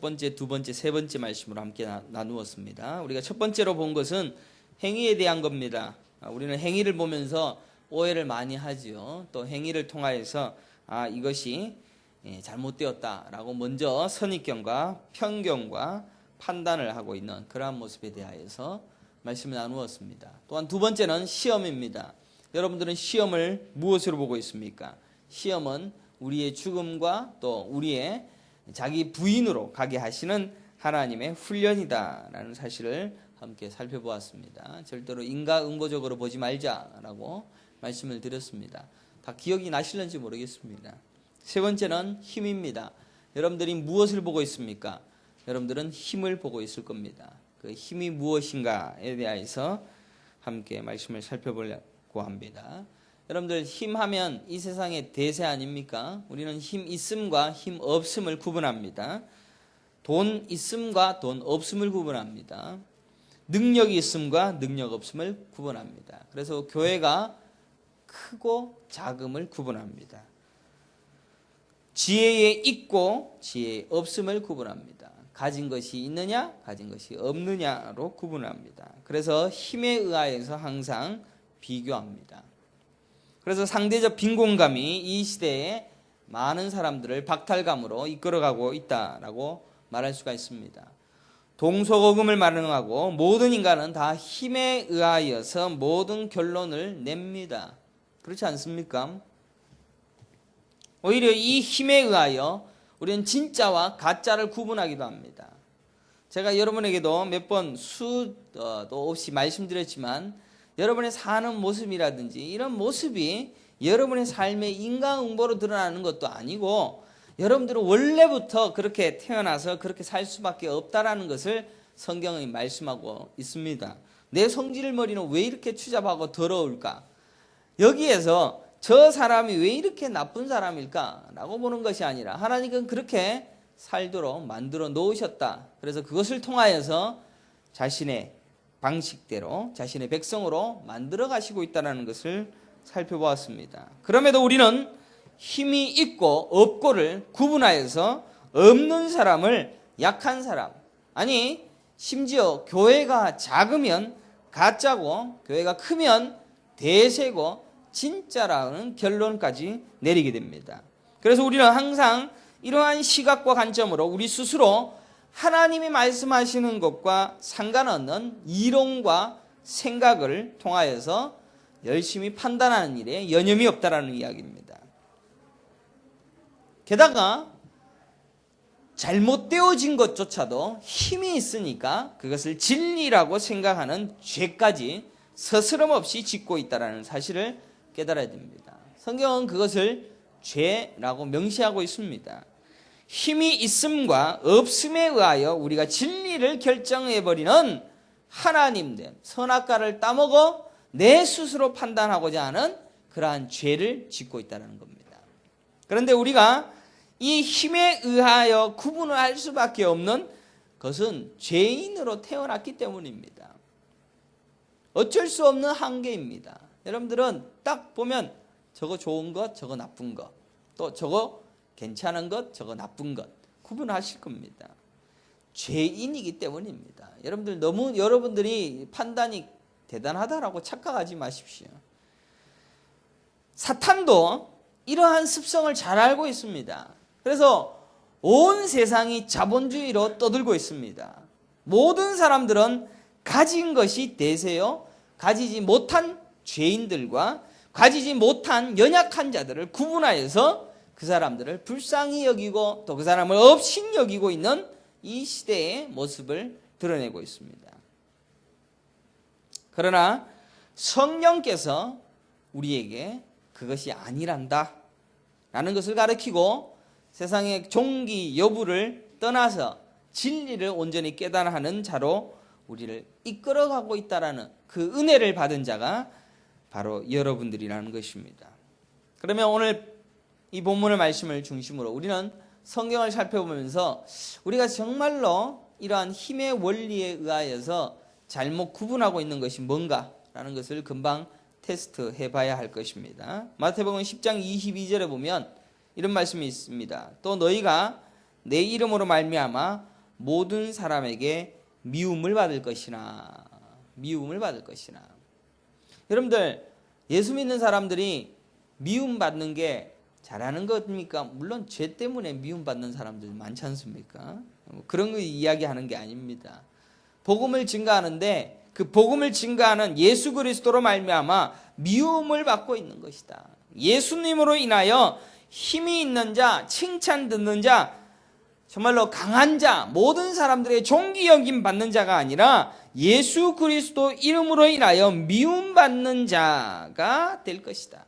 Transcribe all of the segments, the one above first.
번째, 두 번째, 세 번째 말씀으로 함께 나누었습니다. 우리가 첫 번째로 본 것은 행위에 대한 겁니다. 우리는 행위를 보면서 오해를 많이 하지요. 또 행위를 통하여서 이것이 잘못되었다라고 먼저 선입견과 편견과 판단을 하고 있는 그러한 모습에 대하여서 말씀을 나누었습니다. 또한 두 번째는 시험입니다. 여러분들은 시험을 무엇으로 보고 있습니까? 시험은 우리의 죽음과 또 우리의 자기 부인으로 가게 하시는 하나님의 훈련이다라는 사실을 함께 살펴보았습니다. 절대로 인과응보적으로 보지 말자라고 말씀을 드렸습니다. 다 기억이 나실는지 모르겠습니다. 세 번째는 힘입니다. 여러분들이 무엇을 보고 있습니까? 여러분들은 힘을 보고 있을 겁니다. 그 힘이 무엇인가에 대해서 함께 말씀을 살펴보려고 합니다. 여러분들 힘하면 이 세상의 대세 아닙니까? 우리는 힘 있음과 힘 없음을 구분합니다. 돈 있음과 돈 없음을 구분합니다. 능력이 있음과 능력 없음을 구분합니다. 그래서 교회가 크고 작음을 구분합니다. 지혜에 있고 지혜에 없음을 구분합니다. 가진 것이 있느냐 가진 것이 없느냐로 구분합니다. 그래서 힘에 의하여서 항상 비교합니다. 그래서 상대적 빈곤감이 이 시대에 많은 사람들을 박탈감으로 이끌어가고 있다라고 말할 수가 있습니다. 동서고금을 말하고 모든 인간은 다 힘에 의하여서 모든 결론을 냅니다. 그렇지 않습니까? 오히려 이 힘에 의하여 우리는 진짜와 가짜를 구분하기도 합니다. 제가 여러분에게도 몇 번 수도 없이 말씀드렸지만 여러분의 사는 모습이라든지 이런 모습이 여러분의 삶의 인과응보로 드러나는 것도 아니고 여러분들은 원래부터 그렇게 태어나서 그렇게 살 수밖에 없다라는 것을 성경이 말씀하고 있습니다. 내 성질머리는 왜 이렇게 추잡하고 더러울까? 여기에서 저 사람이 왜 이렇게 나쁜 사람일까? 라고 보는 것이 아니라 하나님은 그렇게 살도록 만들어 놓으셨다. 그래서 그것을 통하여서 자신의 방식대로 자신의 백성으로 만들어 가시고 있다는 것을 살펴보았습니다. 그럼에도 우리는 힘이 있고 없고를 구분하여서 없는 사람을 약한 사람, 아니 심지어 교회가 작으면 가짜고 교회가 크면 대세고 진짜라는 결론까지 내리게 됩니다. 그래서 우리는 항상 이러한 시각과 관점으로 우리 스스로 하나님이 말씀하시는 것과 상관없는 이론과 생각을 통하여서 열심히 판단하는 일에 여념이 없다라는 이야기입니다. 게다가 잘못되어진 것조차도 힘이 있으니까 그것을 진리라고 생각하는 죄까지 서스럼없이 짓고 있다는 사실을 깨달아야 됩니다. 성경은 그것을 죄라고 명시하고 있습니다. 힘이 있음과 없음에 의하여 우리가 진리를 결정해버리는 하나님됨, 선악과를 따먹어 내 스스로 판단하고자 하는 그러한 죄를 짓고 있다는 겁니다. 그런데 우리가 이 힘에 의하여 구분을 할 수밖에 없는 것은 죄인으로 태어났기 때문입니다. 어쩔 수 없는 한계입니다. 여러분들은 딱 보면 저거 좋은 것, 저거 나쁜 것, 또 저거 괜찮은 것, 저거 나쁜 것 구분하실 겁니다. 죄인이기 때문입니다. 여러분들 너무 여러분들이 판단이 대단하다라고 착각하지 마십시오. 사탄도 이러한 습성을 잘 알고 있습니다. 그래서 온 세상이 자본주의로 떠들고 있습니다. 모든 사람들은 가진 것이 대세요. 가지지 못한 죄인들과 가지지 못한 연약한 자들을 구분하여서 그 사람들을 불쌍히 여기고 또 그 사람을 업신 여기고 있는 이 시대의 모습을 드러내고 있습니다. 그러나 성령께서 우리에게 그것이 아니란다 라는 것을 가르치고 세상의 종기 여부를 떠나서 진리를 온전히 깨달아하는 자로 우리를 이끌어가고 있다라는 그 은혜를 받은 자가 바로 여러분들이라는 것입니다. 그러면 오늘 이 본문의 말씀을 중심으로 우리는 성경을 살펴보면서 우리가 정말로 이러한 힘의 원리에 의하여서 잘못 구분하고 있는 것이 뭔가라는 것을 금방 테스트해 봐야 할 것입니다. 마태복음 10장 22절에 보면 이런 말씀이 있습니다. 또 너희가 내 이름으로 말미암아 모든 사람에게 미움을 받을 것이나 미움을 받을 것이나. 여러분들, 예수 믿는 사람들이 미움받는 게 잘하는 겁니까? 물론 죄 때문에 미움받는 사람들 많지 않습니까? 그런 거 이야기하는 게 아닙니다. 복음을 증거하는데 그 복음을 증거하는 예수 그리스도로 말미암아 미움을 받고 있는 것이다. 예수님으로 인하여 힘이 있는 자, 칭찬 듣는 자, 정말로 강한 자, 모든 사람들의 존귀 여김 받는 자가 아니라 예수 그리스도 이름으로 인하여 미움받는 자가 될 것이다.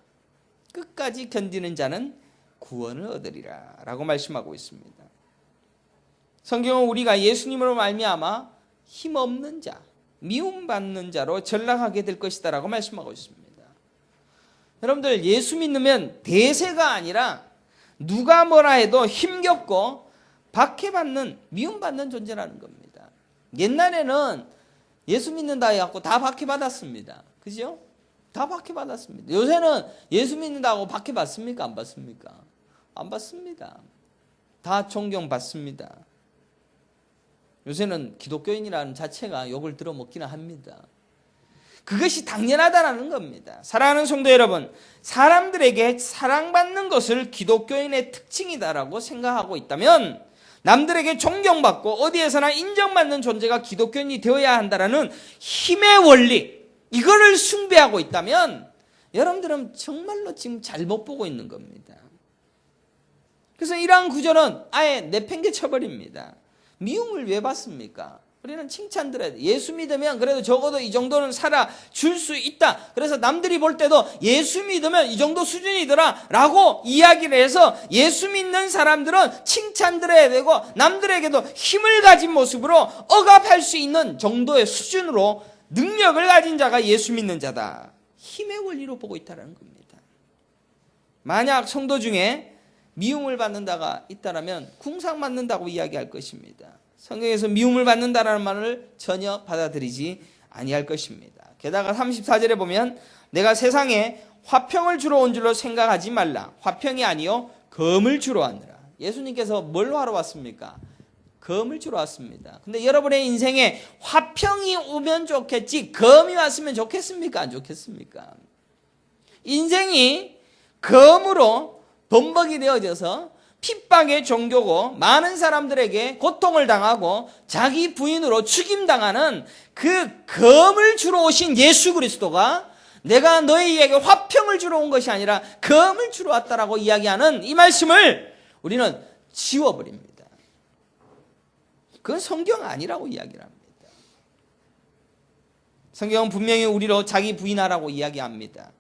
끝까지 견디는 자는 구원을 얻으리라 라고 말씀하고 있습니다. 성경은 우리가 예수님으로 말미암아 힘없는 자, 미움받는 자로 전락하게 될 것이다 라고 말씀하고 있습니다. 여러분들, 예수 믿으면 대세가 아니라 누가 뭐라 해도 힘겹고 박해받는, 미움받는 존재라는 겁니다. 옛날에는 예수 믿는다 해갖고 다 박해받았습니다. 그죠? 다 박해받았습니다. 요새는 예수 믿는다고 박해받습니까? 안 받습니까? 안 받습니다. 다 존경받습니다. 요새는 기독교인이라는 자체가 욕을 들어먹기는 합니다. 그것이 당연하다는 겁니다. 사랑하는 성도 여러분, 사람들에게 사랑받는 것을 기독교인의 특징이다라고 생각하고 있다면, 남들에게 존경받고 어디에서나 인정받는 존재가 기독교인이 되어야 한다라는 힘의 원리, 이거를 숭배하고 있다면 여러분들은 정말로 지금 잘못 보고 있는 겁니다. 그래서 이러한 구절은 아예 내팽개쳐버립니다. 미움을 왜 받습니까? 우리는 칭찬 들어야 돼. 예수 믿으면 그래도 적어도 이 정도는 살아줄 수 있다. 그래서 남들이 볼 때도 예수 믿으면 이 정도 수준이더라 라고 이야기를 해서 예수 믿는 사람들은 칭찬 들어야 되고 남들에게도 힘을 가진 모습으로 억압할 수 있는 정도의 수준으로 능력을 가진 자가 예수 믿는 자다. 힘의 원리로 보고 있다는 겁니다. 만약 성도 중에 미움을 받는다가 있다면 궁상맞는다고 이야기할 것입니다. 성경에서 미움을 받는다라는 말을 전혀 받아들이지 아니할 것입니다. 게다가 34절에 보면 내가 세상에 화평을 주러 온 줄로 생각하지 말라. 화평이 아니요 검을 주러 왔느라. 예수님께서 뭘 하러 왔습니까? 검을 주러 왔습니다. 근데 여러분의 인생에 화평이 오면 좋겠지 검이 왔으면 좋겠습니까? 안 좋겠습니까? 인생이 검으로 범벅이 되어져서 핍박의 종교고 많은 사람들에게 고통을 당하고 자기 부인으로 죽임당하는 그 검을 주러 오신 예수 그리스도가 내가 너희에게 화평을 주러 온 것이 아니라 검을 주러 왔다라고 이야기하는 이 말씀을 우리는 지워버립니다. 그건 성경 아니라고 이야기를 합니다. 성경은 분명히 우리로 자기 부인하라고 이야기합니다.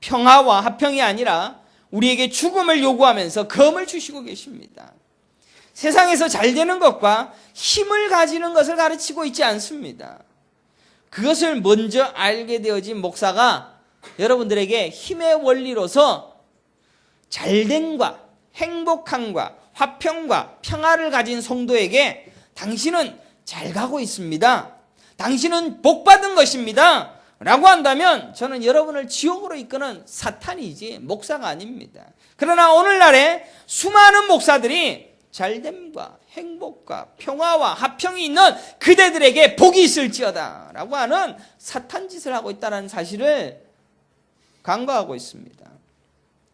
평화와 화평이 아니라 우리에게 죽음을 요구하면서 검을 주시고 계십니다. 세상에서 잘 되는 것과 힘을 가지는 것을 가르치고 있지 않습니다. 그것을 먼저 알게 되어진 목사가 여러분들에게 힘의 원리로서 잘됨과 행복함과 화평과 평화를 가진 성도에게 당신은 잘 가고 있습니다. 당신은 복받은 것입니다. 라고 한다면 저는 여러분을 지옥으로 이끄는 사탄이지 목사가 아닙니다. 그러나 오늘날에 수많은 목사들이 잘됨과 행복과 평화와 화평이 있는 그대들에게 복이 있을지어다 라고 하는 사탄 짓을 하고 있다는 사실을 간과하고 있습니다.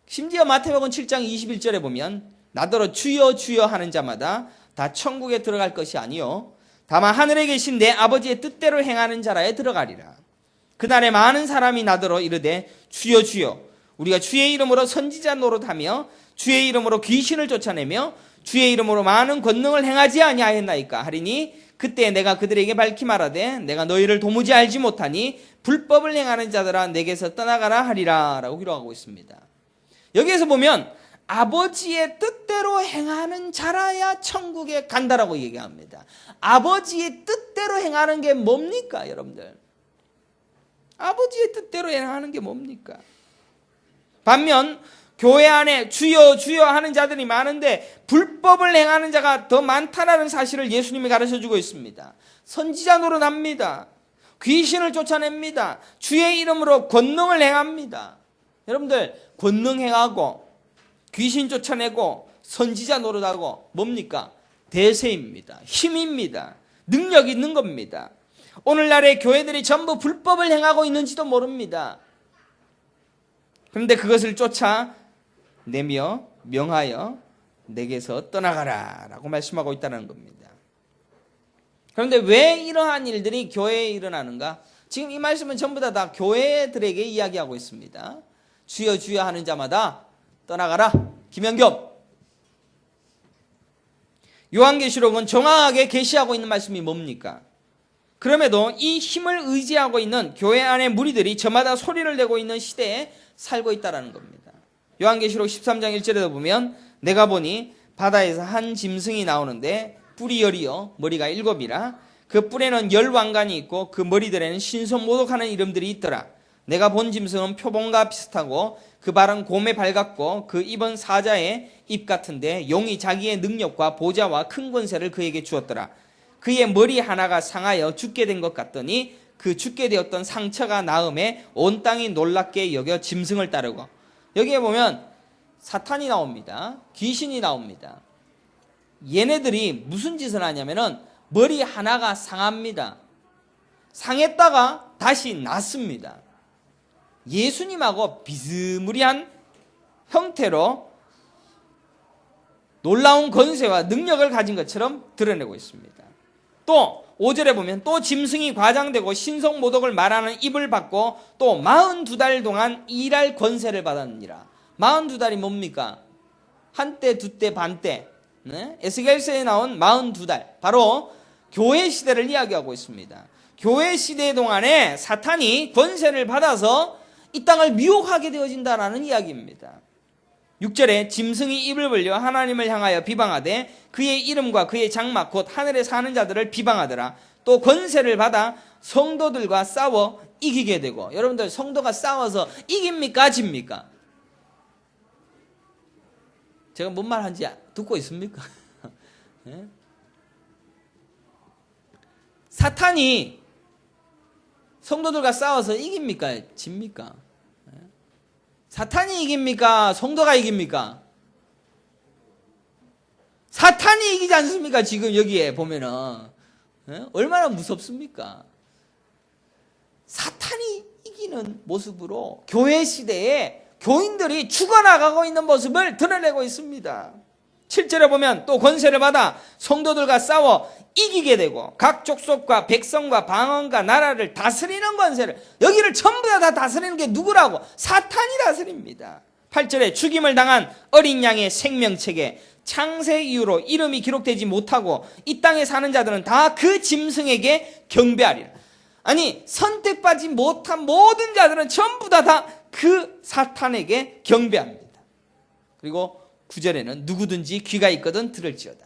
심지어 마태복음 7장 21절에 보면 나더러 주여 주여 하는 자마다 다 천국에 들어갈 것이 아니요 다만 하늘에 계신 내 아버지의 뜻대로 행하는 자라에 들어가리라. 그날에 많은 사람이 나더러 이르되 주여 주여 우리가 주의 이름으로 선지자 노릇하며 주의 이름으로 귀신을 쫓아내며 주의 이름으로 많은 권능을 행하지 아니하였나이까 하리니 그때 내가 그들에게 밝히 말하되 내가 너희를 도무지 알지 못하니 불법을 행하는 자들아 내게서 떠나가라 하리라 라고 기록하고 있습니다. 여기에서 보면 아버지의 뜻대로 행하는 자라야 천국에 간다라고 얘기합니다. 아버지의 뜻대로 행하는 게 뭡니까 여러분들? 아버지의 뜻대로 행하는 게 뭡니까? 반면 교회 안에 주여 주여 하는 자들이 많은데 불법을 행하는 자가 더 많다라는 사실을 예수님이 가르쳐주고 있습니다. 선지자 노릇합니다. 귀신을 쫓아냅니다. 주의 이름으로 권능을 행합니다. 여러분들 권능 행하고 귀신 쫓아내고 선지자 노릇하고 뭡니까? 대세입니다. 힘입니다. 능력 있는 겁니다. 오늘날의 교회들이 전부 불법을 행하고 있는지도 모릅니다. 그런데 그것을 쫓아내며 명하여 내게서 떠나가라 라고 말씀하고 있다는 겁니다. 그런데 왜 이러한 일들이 교회에 일어나는가? 지금 이 말씀은 전부 다 교회들에게 이야기하고 있습니다. 주여 주여 하는 자마다 떠나가라. 김영겸. 요한계시록은 정확하게 계시하고 있는 말씀이 뭡니까? 그럼에도 이 힘을 의지하고 있는 교회 안의 무리들이 저마다 소리를 내고 있는 시대에 살고 있다는 겁니다. 요한계시록 13장 1절에도 보면 내가 보니 바다에서 한 짐승이 나오는데 뿔이 10이요 머리가 7이라 그 뿔에는 10왕관이 있고 그 머리들에는 신성모독하는 이름들이 있더라. 내가 본 짐승은 표범과 비슷하고 그 발은 곰의 발 같고 그 입은 사자의 입 같은데 용이 자기의 능력과 보좌와 큰 권세를 그에게 주었더라. 그의 머리 하나가 상하여 죽게 된 것 같더니 그 죽게 되었던 상처가 나음에 온 땅이 놀랍게 여겨 짐승을 따르고. 여기에 보면 사탄이 나옵니다. 귀신이 나옵니다. 얘네들이 무슨 짓을 하냐면은 머리 하나가 상합니다. 상했다가 다시 낫습니다. 예수님하고 비스무리한 형태로 놀라운 권세와 능력을 가진 것처럼 드러내고 있습니다. 또 5절에 보면 또 짐승이 과장되고 신성모독을 말하는 입을 받고 또 42달 동안 일할 권세를 받았느니라. 42달이 뭡니까? 한때, 두때, 반때. 네? 에스겔서에 나온 42달. 바로 교회 시대를 이야기하고 있습니다. 교회 시대 동안에 사탄이 권세를 받아서 이 땅을 미혹하게 되어진다라는 이야기입니다. 6절에 짐승이 입을 벌려 하나님을 향하여 비방하되 그의 이름과 그의 장막 곧 하늘에 사는 자들을 비방하더라. 또 권세를 받아 성도들과 싸워 이기게 되고. 여러분들 성도가 싸워서 이깁니까? 집니까? 제가 뭔 말 한지 듣고 있습니까? 네? 사탄이 성도들과 싸워서 이깁니까? 집니까? 사탄이 이깁니까? 성도가 이깁니까? 사탄이 이기지 않습니까? 지금 여기에 보면은 얼마나 무섭습니까? 사탄이 이기는 모습으로 교회 시대에 교인들이 죽어나가고 있는 모습을 드러내고 있습니다. 7절에 보면 또 권세를 받아 성도들과 싸워 이기게 되고 각 족속과 백성과 방언과 나라를 다스리는 권세를, 여기를 전부 다 다스리는 게 누구라고? 사탄이 다스립니다. 8절에 죽임을 당한 어린 양의 생명책에 창세 이후로 이름이 기록되지 못하고 이 땅에 사는 자들은 다 그 짐승에게 경배하리라. 아니 선택받지 못한 모든 자들은 전부 다 그 사탄에게 경배합니다. 그리고 9절에는 누구든지 귀가 있거든 들을지어다.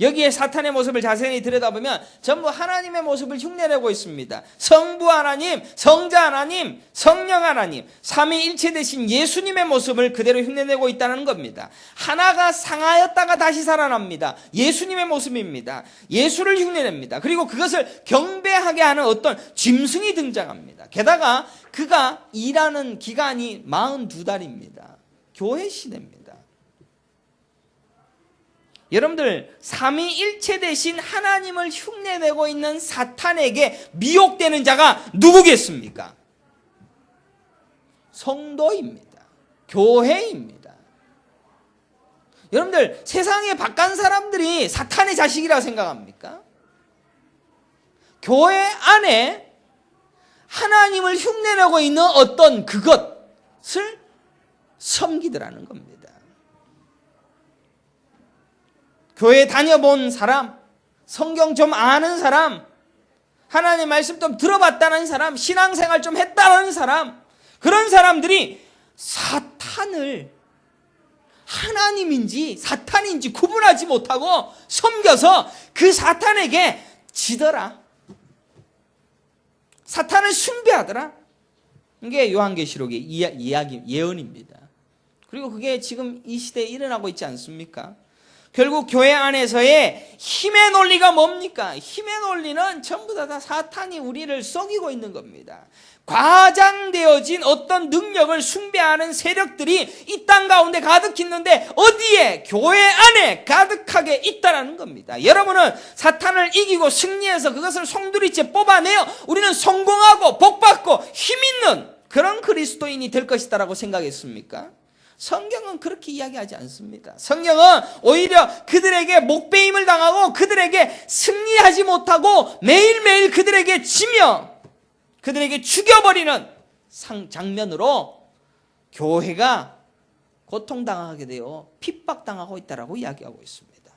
여기에 사탄의 모습을 자세히 들여다보면 전부 하나님의 모습을 흉내내고 있습니다. 성부 하나님, 성자 하나님, 성령 하나님, 삼위일체 되신 예수님의 모습을 그대로 흉내내고 있다는 겁니다. 하나가 상하였다가 다시 살아납니다. 예수님의 모습입니다. 예수를 흉내냅니다. 그리고 그것을 경배하게 하는 어떤 짐승이 등장합니다. 게다가 그가 일하는 기간이 42달입니다. 교회 시대입니다. 여러분들 삼위일체 되신 하나님을 흉내내고 있는 사탄에게 미혹되는 자가 누구겠습니까? 성도입니다. 교회입니다. 여러분들 세상에 바깥 사람들이 사탄의 자식이라고 생각합니까? 교회 안에 하나님을 흉내내고 있는 어떤 그것을 섬기더라는 겁니다. 교회 다녀본 사람, 성경 좀 아는 사람, 하나님 말씀 좀 들어봤다는 사람, 신앙생활 좀 했다는 사람, 그런 사람들이 사탄을 하나님인지 사탄인지 구분하지 못하고 섬겨서 그 사탄에게 지더라. 사탄을 숭배하더라. 이게 요한계시록의 이야기, 예언입니다. 그리고 그게 지금 이 시대에 일어나고 있지 않습니까? 결국 교회 안에서의 힘의 논리가 뭡니까? 힘의 논리는 전부 다 사탄이 우리를 속이고 있는 겁니다. 과장되어진 어떤 능력을 숭배하는 세력들이 이 땅 가운데 가득 있는데 어디에? 교회 안에 가득하게 있다는 겁니다. 여러분은 사탄을 이기고 승리해서 그것을 송두리째 뽑아내어 우리는 성공하고 복받고 힘있는 그런 그리스도인이 될 것이다라고 생각했습니까? 성경은 그렇게 이야기하지 않습니다. 성경은 오히려 그들에게 목배임을 당하고 그들에게 승리하지 못하고 매일매일 그들에게 지며 그들에게 죽여버리는 장면으로 교회가 고통당하게 되어 핍박당하고 있다라고 이야기하고 있습니다.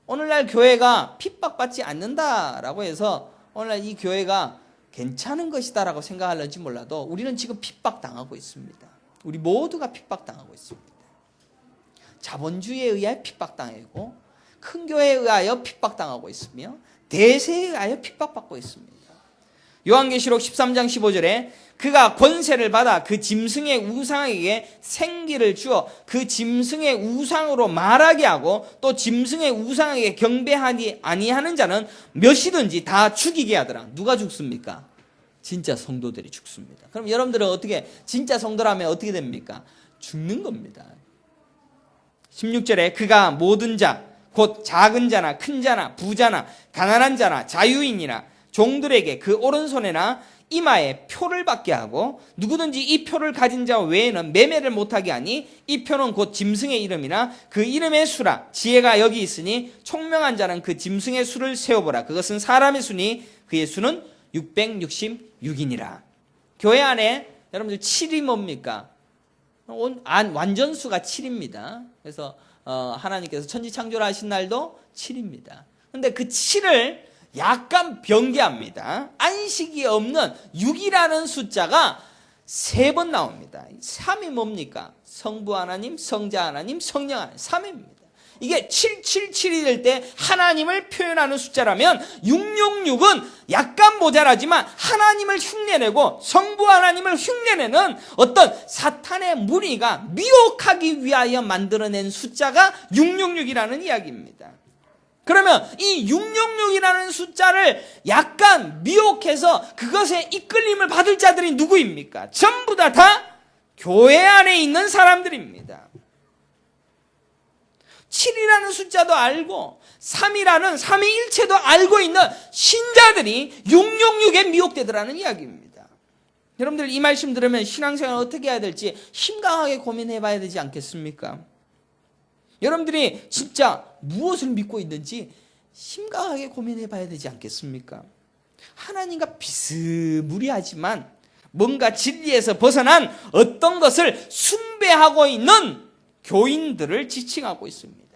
오늘날 교회가 핍박받지 않는다라고 해서 오늘날 이 교회가 괜찮은 것이다라고 생각할는지 몰라도 우리는 지금 핍박당하고 있습니다. 우리 모두가 핍박당하고 있습니다. 자본주의에 의해 핍박당하고 큰 교회에 의하여 핍박당하고 있으며 대세에 의하여 핍박받고 있습니다. 요한계시록 13장 15절에 그가 권세를 받아 그 짐승의 우상에게 생기를 주어 그 짐승의 우상으로 말하게 하고 또 짐승의 우상에게 경배하지 아니하는 자는 몇이든지 다 죽이게 하더라. 누가 죽습니까? 진짜 성도들이 죽습니다. 그럼 여러분들은 어떻게 진짜 성도라면 어떻게 됩니까? 죽는 겁니다. 16절에 그가 모든 자 곧 작은 자나 큰 자나 부자나 가난한 자나 자유인이나 종들에게 그 오른손에나 이마에 표를 받게 하고 누구든지 이 표를 가진 자 외에는 매매를 못하게 하니 이 표는 곧 짐승의 이름이나 그 이름의 수라. 지혜가 여기 있으니 총명한 자는 그 짐승의 수를 세어보라. 그것은 사람의 수니 그의 수는 666이니라. 교회 안에 여러분들 7이 뭡니까? 완전수가 7입니다. 그래서 하나님께서 천지창조를 하신 날도 7입니다. 그런데 그 7을 약간 변개합니다. 안식이 없는 6이라는 숫자가 3번 나옵니다. 3이 뭡니까? 성부 하나님, 성자 하나님, 성령 하나님, 3입니다. 이게 777이 될 때 하나님을 표현하는 숫자라면 666은 약간 모자라지만 하나님을 흉내내고 성부 하나님을 흉내내는 어떤 사탄의 무리가 미혹하기 위하여 만들어낸 숫자가 666이라는 이야기입니다. 그러면 이 666이라는 숫자를 약간 미혹해서 그것에 이끌림을 받을 자들이 누구입니까? 전부 다 교회 안에 있는 사람들입니다. 7이라는 숫자도 알고 3이라는 삼위일체도 알고 있는 신자들이 666에 미혹되더라는 이야기입니다. 여러분들 이 말씀 들으면 신앙생활 어떻게 해야 될지 심각하게 고민해 봐야 되지 않겠습니까? 여러분들이 진짜 무엇을 믿고 있는지 심각하게 고민해 봐야 되지 않겠습니까? 하나님과 비스무리하지만 뭔가 진리에서 벗어난 어떤 것을 숭배하고 있는 교인들을 지칭하고 있습니다.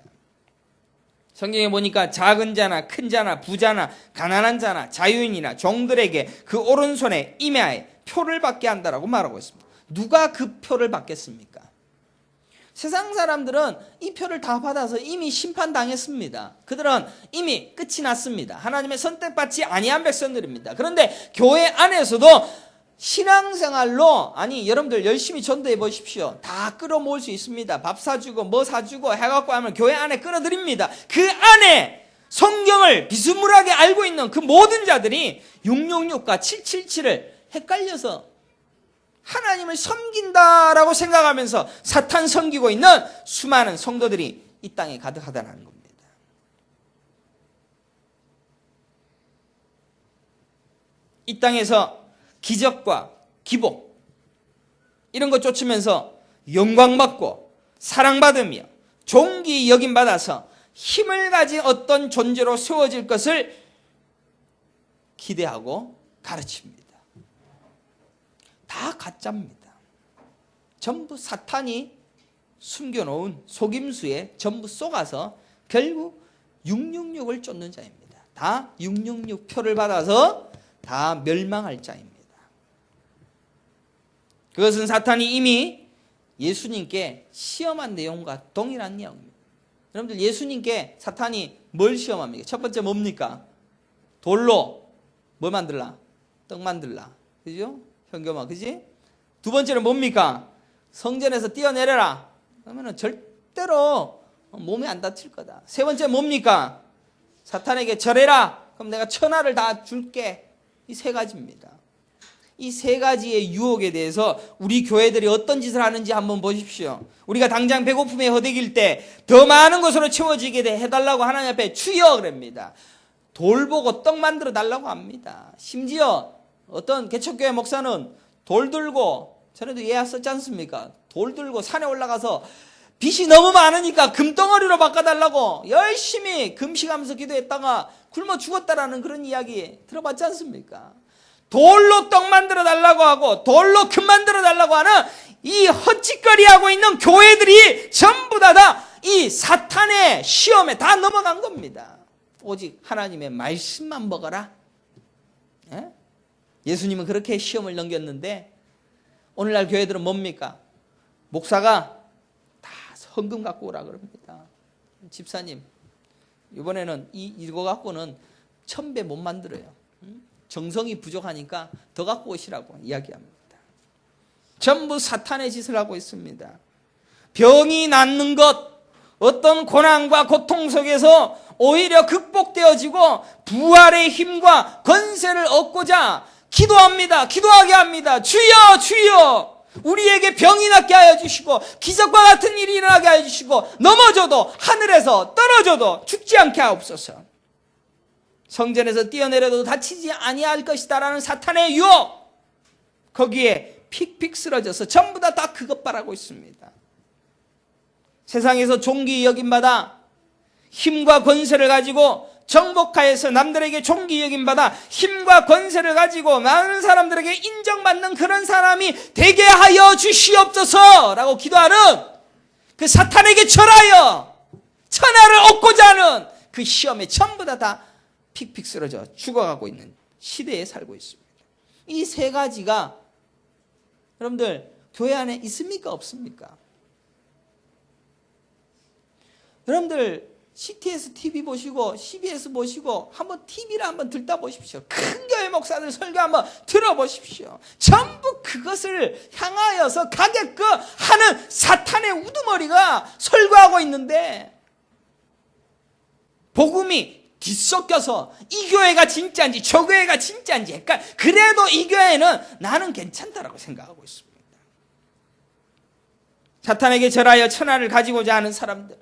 성경에 보니까 작은 자나 큰 자나 부자나 가난한 자나 자유인이나 종들에게 그 오른손에 이마에 표를 받게 한다라고 말하고 있습니다. 누가 그 표를 받겠습니까? 세상 사람들은 이 표를 다 받아서 이미 심판당했습니다. 그들은 이미 끝이 났습니다. 하나님의 선택받지 아니한 백성들입니다. 그런데 교회 안에서도 신앙생활로 여러분들 열심히 전도해 보십시오. 다 끌어모을 수 있습니다. 밥 사주고 뭐 사주고 해갖고 하면 교회 안에 끌어들입니다. 그 안에 성경을 비스무리하게 알고 있는 그 모든 자들이 666과 777을 헷갈려서 하나님을 섬긴다라고 생각하면서 사탄 섬기고 있는 수많은 성도들이 이 땅에 가득하다는 겁니다. 이 땅에서 기적과 기복 이런 것 쫓으면서 영광받고 사랑받으며 존귀 여김받아서 힘을 가진 어떤 존재로 세워질 것을 기대하고 가르칩니다. 다 가짜입니다. 전부 사탄이 숨겨놓은 속임수에 전부 속아서 결국 666을 쫓는 자입니다. 다 666 표를 받아서 다 멸망할 자입니다. 그것은 사탄이 이미 예수님께 시험한 내용과 동일한 내용입니다. 여러분들 예수님께 사탄이 뭘 시험합니까? 첫 번째 뭡니까? 돌로 뭐 만들라? 떡 만들라. 그죠? 현겸아, 그지? 두 번째는 뭡니까? 성전에서 뛰어내려라. 그러면은 절대로 몸에 안 다칠 거다. 세 번째 뭡니까? 사탄에게 절해라. 그럼 내가 천하를 다 줄게. 이 세 가지입니다. 이 세 가지의 유혹에 대해서 우리 교회들이 어떤 짓을 하는지 한번 보십시오. 우리가 당장 배고픔에 허덕일 때 더 많은 것으로 채워지게 해달라고 하나님 앞에 주여 그럽니다. 돌 보고 떡 만들어 달라고 합니다. 심지어 어떤 개척교회 목사는 돌 들고, 전에도 예화 썼지 않습니까? 돌 들고 산에 올라가서 빚이 너무 많으니까 금덩어리로 바꿔달라고 열심히 금식하면서 기도했다가 굶어 죽었다라는 그런 이야기 들어봤지 않습니까? 돌로 떡 만들어 달라고 하고 돌로 금 만들어 달라고 하는 이 헛짓거리하고 있는 교회들이 전부 다 이 사탄의 시험에 다 넘어간 겁니다. 오직 하나님의 말씀만 먹어라. 예? 예수님은 그렇게 시험을 넘겼는데 오늘날 교회들은 뭡니까? 목사가 다 헌금 갖고 오라 그럽니다. 집사님, 이번에는 이거 갖고는 1000배 못 만들어요. 정성이 부족하니까 더 갖고 오시라고 이야기합니다. 전부 사탄의 짓을 하고 있습니다. 병이 낫는 것, 어떤 고난과 고통 속에서 오히려 극복되어지고 부활의 힘과 권세를 얻고자 기도합니다. 기도하게 합니다. 주여 주여, 우리에게 병이 낫게 하여 주시고 기적과 같은 일이 일어나게 하여 주시고 넘어져도 하늘에서 떨어져도 죽지 않게 하옵소서. 성전에서 뛰어내려도 다치지 아니할 것이다라는 사탄의 유혹, 거기에 픽픽 쓰러져서 전부 다 그것 바라고 있습니다. 세상에서 존귀 여김받아 힘과 권세를 가지고 정복하여서 남들에게 존귀 여김받아 힘과 권세를 가지고 많은 사람들에게 인정받는 그런 사람이 되게 하여 주시옵소서 라고 기도하는 그 사탄에게 절하여 천하를 얻고자 하는 그 시험에 전부 다 픽픽 쓰러져 죽어가고 있는 시대에 살고 있습니다. 이 세 가지가 여러분들 교회 안에 있습니까? 없습니까? 여러분들 CTS TV 보시고 CBS 보시고 한번 TV를 한번 들다 보십시오. 큰 교회 목사들 설교 한번 들어보십시오. 전부 그것을 향하여서 가게끔 하는 사탄의 우두머리가 설교하고 있는데 복음이 뒤섞여서 이 교회가 진짜인지 저 교회가 진짜인지 헷갈려. 그래도 이 교회는 나는 괜찮다라고 생각하고 있습니다. 사탄에게 절하여 천하를 가지고자 하는 사람들,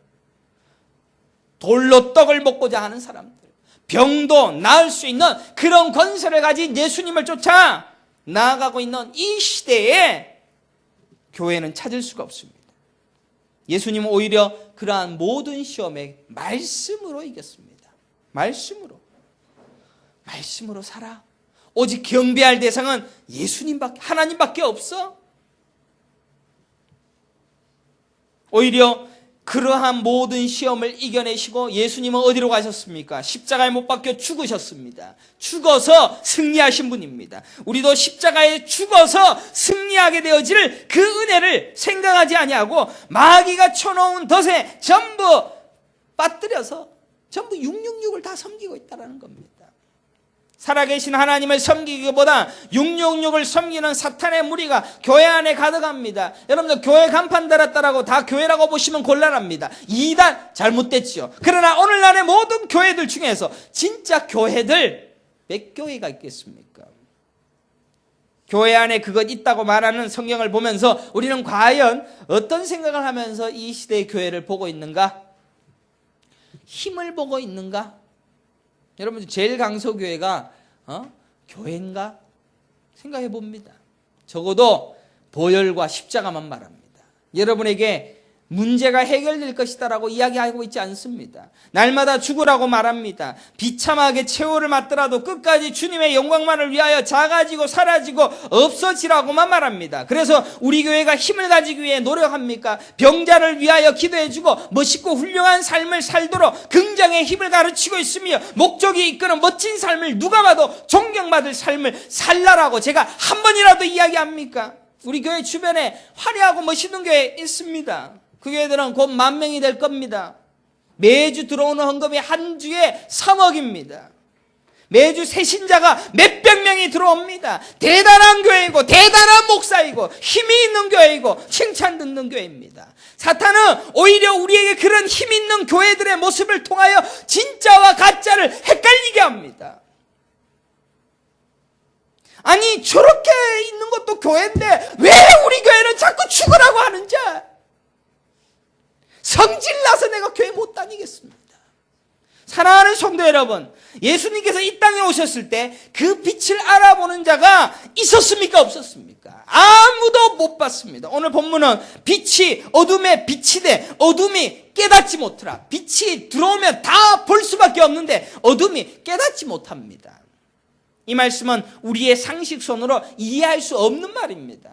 돌로 떡을 먹고자 하는 사람들, 병도 나을 수 있는 그런 권세를 가진 예수님을 쫓아 나아가고 있는 이 시대에 교회는 찾을 수가 없습니다. 예수님은 오히려 그러한 모든 시험에 말씀으로 이겼습니다. 말씀으로 살아. 오직 경배할 대상은 예수님밖에, 하나님밖에 없어. 오히려 그러한 모든 시험을 이겨내시고 예수님은 어디로 가셨습니까? 십자가에 못 박혀 죽으셨습니다. 죽어서 승리하신 분입니다. 우리도 십자가에 죽어서 승리하게 되어질 그 은혜를 생각하지 아니하고 마귀가 쳐놓은 덫에 전부 빠뜨려서 전부 666을 다 섬기고 있다는 겁니다. 살아계신 하나님을 섬기기보다 666을 섬기는 사탄의 무리가 교회 안에 가득합니다. 여러분들 교회 간판 달았다라고 다 교회라고 보시면 곤란합니다. 이단 잘못됐죠. 그러나 오늘날의 모든 교회들 중에서 진짜 교회들 몇 교회가 있겠습니까? 교회 안에 그것 있다고 말하는 성경을 보면서 우리는 과연 어떤 생각을 하면서 이 시대의 교회를 보고 있는가? 힘을 보고 있는가? 여러분 제일 강소교회가 교회인가? 생각해 봅니다. 적어도 보혈과 십자가만 말합니다. 여러분에게 문제가 해결될 것이다라고 이야기하고 있지 않습니다. 날마다 죽으라고 말합니다. 비참하게 최후를 맞더라도 끝까지 주님의 영광만을 위하여 작아지고 사라지고 없어지라고만 말합니다. 그래서 우리 교회가 힘을 가지기 위해 노력합니까? 병자를 위하여 기도해주고 멋있고 훌륭한 삶을 살도록 긍정의 힘을 가르치고 있으며 목적이 이끄는 멋진 삶을 누가 봐도 존경받을 삶을 살라라고 제가 한 번이라도 이야기합니까? 우리 교회 주변에 화려하고 멋있는 교회 있습니다. 그 교회들은 곧 10,000명이 될 겁니다. 매주 들어오는 헌금이 한 주에 3억입니다. 매주 새 신자가 몇백 명이 들어옵니다. 대단한 교회이고 대단한 목사이고 힘이 있는 교회이고 칭찬 듣는 교회입니다. 사탄은 오히려 우리에게 그런 힘 있는 교회들의 모습을 통하여 진짜와 가짜를 헷갈리게 합니다. 아니 저렇게 있는 것도 교회인데 왜 우리 교회는 자꾸 죽으라고 하는지. 성질나서 내가 교회 못 다니겠습니다. 사랑하는 성도 여러분, 예수님께서 이 땅에 오셨을 때 그 빛을 알아보는 자가 있었습니까? 없었습니까? 아무도 못 봤습니다. 오늘 본문은 빛이 어둠에 빛이 돼 어둠이 깨닫지 못하라. 빛이 들어오면 다 볼 수밖에 없는데 어둠이 깨닫지 못합니다. 이 말씀은 우리의 상식선으로 이해할 수 없는 말입니다.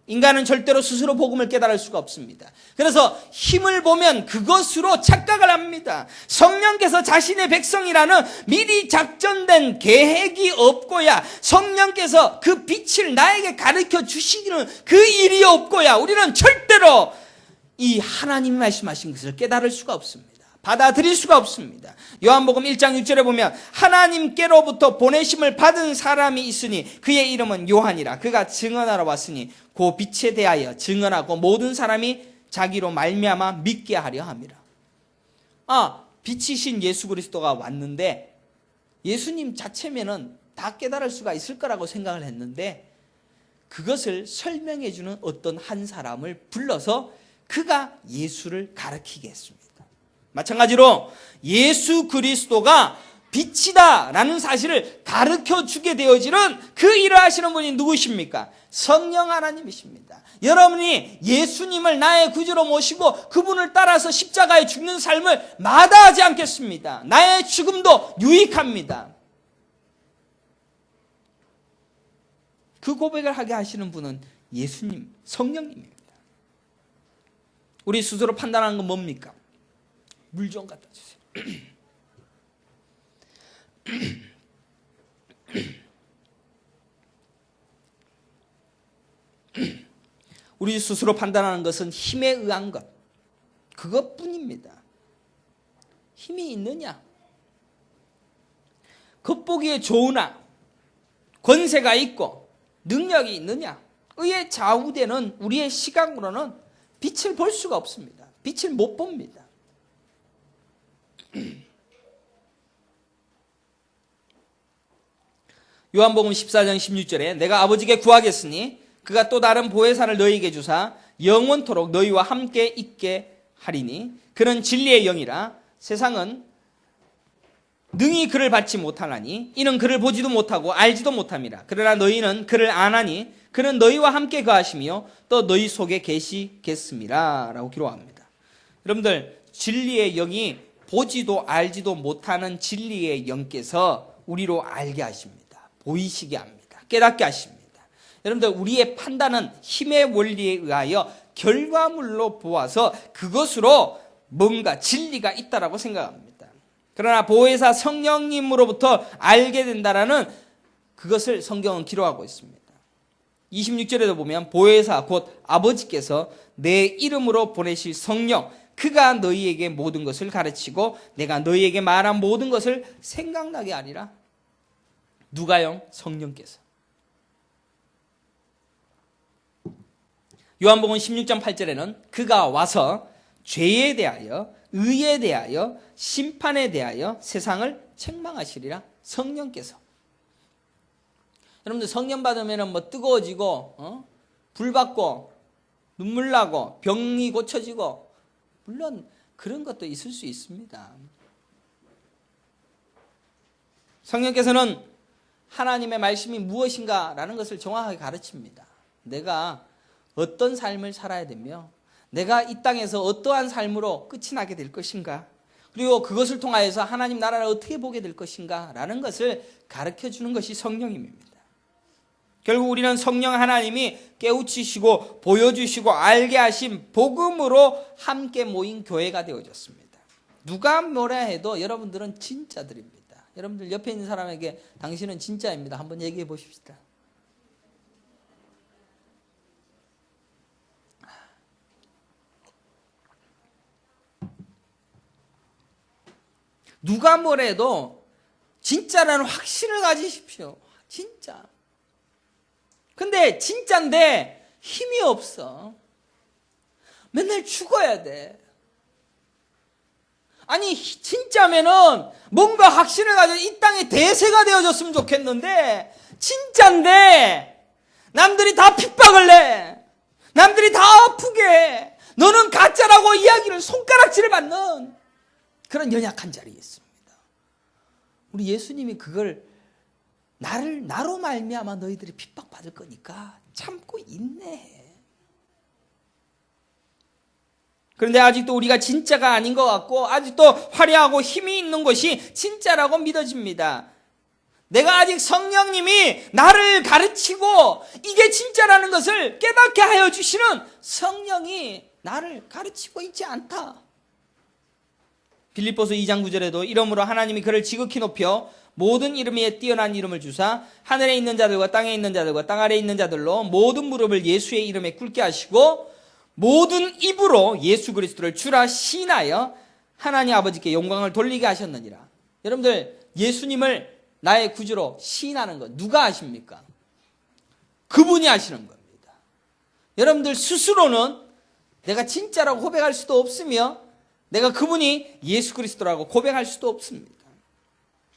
인간은 절대로 스스로 복음을 깨달을 수가 없습니다. 그래서 힘을 보면 그것으로 착각을 합니다. 성령께서 자신의 백성이라는 미리 작전된 계획이 없고야 성령께서 그 빛을 나에게 가르쳐 주시기는 그 일이 없고야 우리는 절대로 이 하나님이 말씀하신 것을 깨달을 수가 없습니다. 받아들일 수가 없습니다. 요한복음 1장 6절에 보면 하나님께로부터 보내심을 받은 사람이 있으니 그의 이름은 요한이라. 그가 증언하러 왔으니 그 빛에 대하여 증언하고 모든 사람이 자기로 말미암아 믿게 하려 함이라. 빛이신 예수 그리스도가 왔는데 예수님 자체면은 다 깨달을 수가 있을 거라고 생각을 했는데 그것을 설명해 주는 어떤 한 사람을 불러서 그가 예수를 가르치게 했습니다. 마찬가지로 예수 그리스도가 빛이다 라는 사실을 가르쳐 주게 되어지는 그 일을 하시는 분이 누구십니까? 성령 하나님이십니다. 여러분이 예수님을 나의 구주로 모시고 그분을 따라서 십자가에 죽는 삶을 마다하지 않겠습니다. 나의 죽음도 유익합니다. 그 고백을 하게 하시는 분은 예수님, 성령님입니다. 우리 스스로 판단하는 건 뭡니까? 물 좀 갖다 주세요. 우리 스스로 판단하는 것은 힘에 의한 것, 그것뿐입니다. 힘이 있느냐? 겉보기에 좋으나 권세가 있고 능력이 있느냐? 의에 좌우되는 우리의 시각으로는 빛을 볼 수가 없습니다. 빛을 못 봅니다. 요한복음 14장 16절에 내가 아버지께 구하겠으니 그가 또 다른 보혜사를 너희에게 주사 영원토록 너희와 함께 있게 하리니 그는 진리의 영이라. 세상은 능히 그를 받지 못하나니 이는 그를 보지도 못하고 알지도 못함이라. 그러나 너희는 그를 아나니 그는 너희와 함께 거하시며 또 너희 속에 계시겠음이라 라고 기록합니다. 여러분들, 진리의 영이 보지도 알지도 못하는 진리의 영께서 우리로 알게 하십니다. 보이시게 합니다. 깨닫게 하십니다. 여러분들, 우리의 판단은 힘의 원리에 의하여 결과물로 보아서 그것으로 뭔가 진리가 있다라고 생각합니다. 그러나 보혜사 성령님으로부터 알게 된다라는 그것을 성경은 기록하고 있습니다. 26절에도 보면 보혜사 곧 아버지께서 내 이름으로 보내실 성령 그가 너희에게 모든 것을 가르치고 내가 너희에게 말한 모든 것을 생각나게 하리라. 누가요? 성령께서. 요한복음 16장 8절에는 그가 와서 죄에 대하여 의에 대하여 심판에 대하여 세상을 책망하시리라. 성령께서. 여러분들, 성령 받으면 뭐 뜨거워지고 불 받고 눈물 나고 병이 고쳐지고 물론 그런 것도 있을 수 있습니다. 성령께서는 하나님의 말씀이 무엇인가라는 것을 정확하게 가르칩니다. 내가 어떤 삶을 살아야 되며 내가 이 땅에서 어떠한 삶으로 끝이 나게 될 것인가, 그리고 그것을 통하여서 하나님 나라를 어떻게 보게 될 것인가 라는 것을 가르쳐주는 것이 성령님입니다. 결국 우리는 성령 하나님이 깨우치시고 보여주시고 알게 하신 복음으로 함께 모인 교회가 되어졌습니다. 누가 뭐라 해도 여러분들은 진짜들입니다. 여러분들 옆에 있는 사람에게 당신은 진짜입니다. 한번 얘기해 보십시다. 누가 뭐래도 진짜라는 확신을 가지십시오. 진짜. 근데 진짜인데 힘이 없어. 맨날 죽어야 돼. 아니 진짜면은 뭔가 확신을 가지고 이 땅에 대세가 되어줬으면 좋겠는데 진짜인데 남들이 다 핍박을 해. 남들이 다 아프게 해. 너는 가짜라고 이야기를 손가락질을 받는 그런 연약한 자리에 있습니다. 우리 예수님이 그걸 나로 말미암아 너희들이 핍박받을 거니까 참고 인내해. 그런데 아직도 우리가 진짜가 아닌 것 같고 아직도 화려하고 힘이 있는 것이 진짜라고 믿어집니다. 내가 아직 성령님이 나를 가르치고 이게 진짜라는 것을 깨닫게 하여 주시는 성령이 나를 가르치고 있지 않다. 빌립보서 2장 9절에도 이러므로 하나님이 그를 지극히 높여 모든 이름 위에 뛰어난 이름을 주사 하늘에 있는 자들과 땅에 있는 자들과 땅 아래에 있는 자들로 모든 무릎을 예수의 이름에 꿇게 하시고 모든 입으로 예수 그리스도를 주라 시인하여 하나님 아버지께 영광을 돌리게 하셨느니라. 여러분들 예수님을 나의 구주로 시인하는 것 누가 하십니까? 그분이 하시는 겁니다. 여러분들 스스로는 내가 진짜라고 고백할 수도 없으며 내가 그분이 예수 그리스도라고 고백할 수도 없습니다.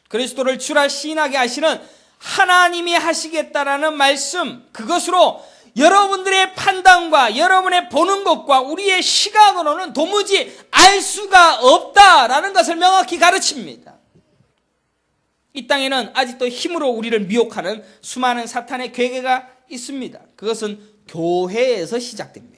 그리스도를 주라 시인하게 하시는 하나님이 하시겠다라는 말씀, 그것으로 여러분들의 판단과 여러분의 보는 것과 우리의 시각으로는 도무지 알 수가 없다라는 것을 명확히 가르칩니다. 이 땅에는 아직도 힘으로 우리를 미혹하는 수많은 사탄의 괴계가 있습니다. 그것은 교회에서 시작됩니다.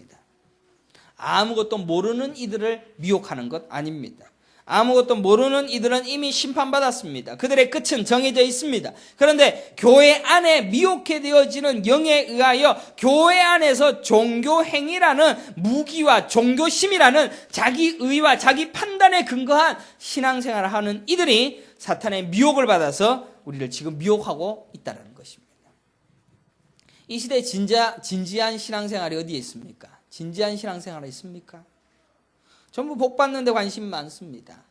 아무것도 모르는 이들을 미혹하는 것 아닙니다. 아무것도 모르는 이들은 이미 심판받았습니다. 그들의 끝은 정해져 있습니다. 그런데 교회 안에 미혹해 되어지는 영에 의하여 교회 안에서 종교행위라는 무기와 종교심이라는 자기 의와 자기 판단에 근거한 신앙생활을 하는 이들이 사탄의 미혹을 받아서 우리를 지금 미혹하고 있다는 것입니다. 이 시대에 진지한 신앙생활이 어디에 있습니까? 진지한 신앙생활이 있습니까? 전부 복 받는 데 관심이 많습니다.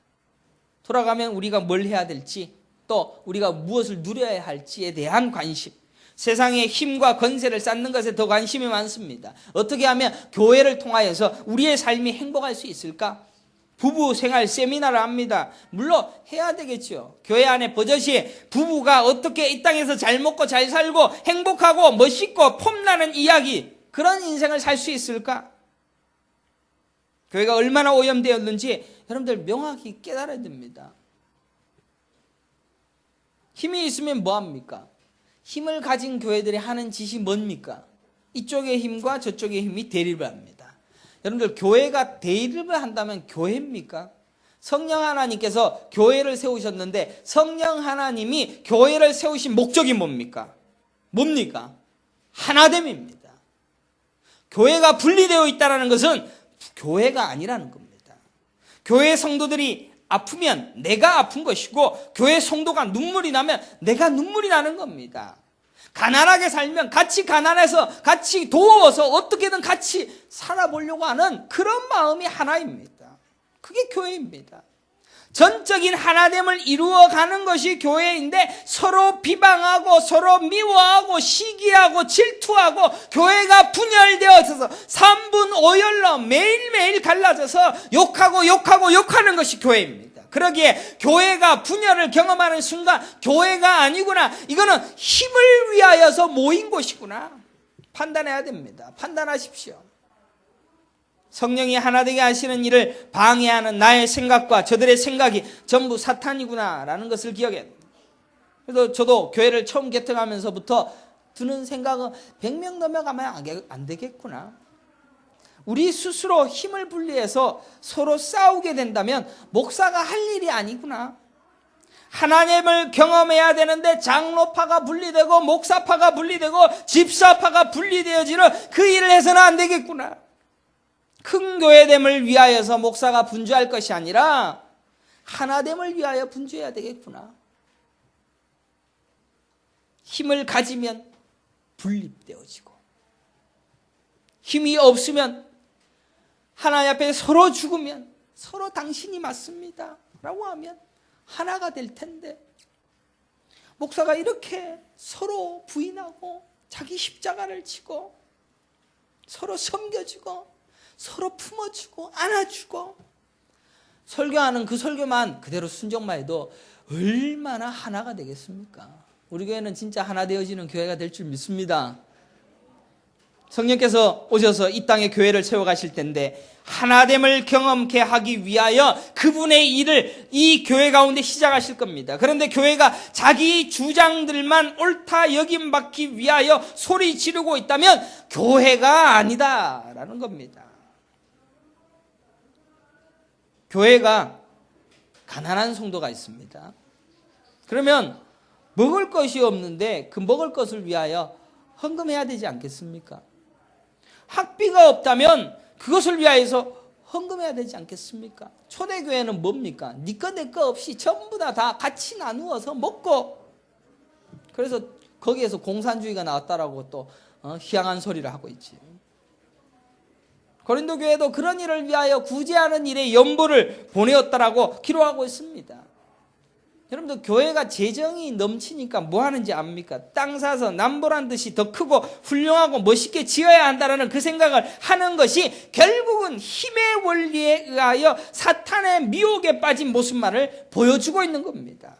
돌아가면 우리가 뭘 해야 될지 또 우리가 무엇을 누려야 할지에 대한 관심, 세상의 힘과 권세를 쌓는 것에 더 관심이 많습니다. 어떻게 하면 교회를 통하여서 우리의 삶이 행복할 수 있을까? 부부 생활 세미나를 합니다. 물론 해야 되겠죠. 교회 안에 버젓이 부부가 어떻게 이 땅에서 잘 먹고 잘 살고 행복하고 멋있고 폼나는 이야기, 그런 인생을 살 수 있을까? 교회가 얼마나 오염되었는지 여러분들 명확히 깨달아야 됩니다. 힘이 있으면 뭐합니까? 힘을 가진 교회들이 하는 짓이 뭡니까? 이쪽의 힘과 저쪽의 힘이 대립을 합니다. 여러분들 교회가 대립을 한다면 교회입니까? 성령 하나님께서 교회를 세우셨는데 성령 하나님이 교회를 세우신 목적이 뭡니까? 하나됨입니다. 교회가 분리되어 있다는 것은 교회가 아니라는 겁니다. 교회 성도들이 아프면 내가 아픈 것이고 교회 성도가 눈물이 나면 내가 눈물이 나는 겁니다. 가난하게 살면 같이 가난해서 같이 도워서 어떻게든 같이 살아보려고 하는 그런 마음이 하나입니다. 그게 교회입니다. 전적인 하나됨을 이루어가는 것이 교회인데 서로 비방하고 서로 미워하고 시기하고 질투하고 교회가 분열되어서 3분 5열로 매일매일 갈라져서 욕하는 것이 교회입니다. 그러기에 교회가 분열을 경험하는 순간 교회가 아니구나, 이거는 힘을 위하여서 모인 곳이구나 판단해야 됩니다. 판단하십시오. 성령이 하나 되게 하시는 일을 방해하는 나의 생각과 저들의 생각이 전부 사탄이구나 라는 것을 기억해야 됩니다. 그래서 저도 교회를 처음 개통하면서부터 드는 생각은 100명 넘어가면 안 되겠구나. 우리 스스로 힘을 분리해서 서로 싸우게 된다면 목사가 할 일이 아니구나. 하나님을 경험해야 되는데 장로파가 분리되고 목사파가 분리되고 집사파가 분리되어지는 그 일을 해서는 안 되겠구나. 큰 교회됨을 위하여서 목사가 분주할 것이 아니라 하나됨을 위하여 분주해야 되겠구나. 힘을 가지면 분립되어지고 힘이 없으면 하나님 앞에 서로 죽으면 서로 당신이 맞습니다 라고 하면 하나가 될 텐데 목사가 이렇게 서로 부인하고 자기 십자가를 지고 서로 섬겨주고 서로 품어주고 안아주고 설교하는 그 설교만 그대로 순종만 해도 얼마나 하나가 되겠습니까? 우리 교회는 진짜 하나 되어지는 교회가 될 줄 믿습니다. 성령께서 오셔서 이 땅에 교회를 세워가실 텐데 하나됨을 경험케 하기 위하여 그분의 일을 이 교회 가운데 시작하실 겁니다. 그런데 교회가 자기 주장들만 옳다 여김받기 위하여 소리 지르고 있다면 교회가 아니다라는 겁니다. 교회가 가난한 성도가 있습니다. 그러면 먹을 것이 없는데 그 먹을 것을 위하여 헌금해야 되지 않겠습니까? 학비가 없다면 그것을 위하여서 헌금해야 되지 않겠습니까? 초대교회는 뭡니까? 니 거 내 거 없이 전부 다 같이 나누어서 먹고, 그래서 거기에서 공산주의가 나왔다라고 또 희한한 소리를 하고 있지. 고린도 교회도 그런 일을 위하여 구제하는 일에 연보를 보내었다라고 기록하고 있습니다. 여러분들 교회가 재정이 넘치니까 뭐 하는지 압니까? 땅 사서 남보란 듯이 더 크고 훌륭하고 멋있게 지어야 한다는 그 생각을 하는 것이 결국은 힘의 원리에 의하여 사탄의 미혹에 빠진 모습만을 보여주고 있는 겁니다.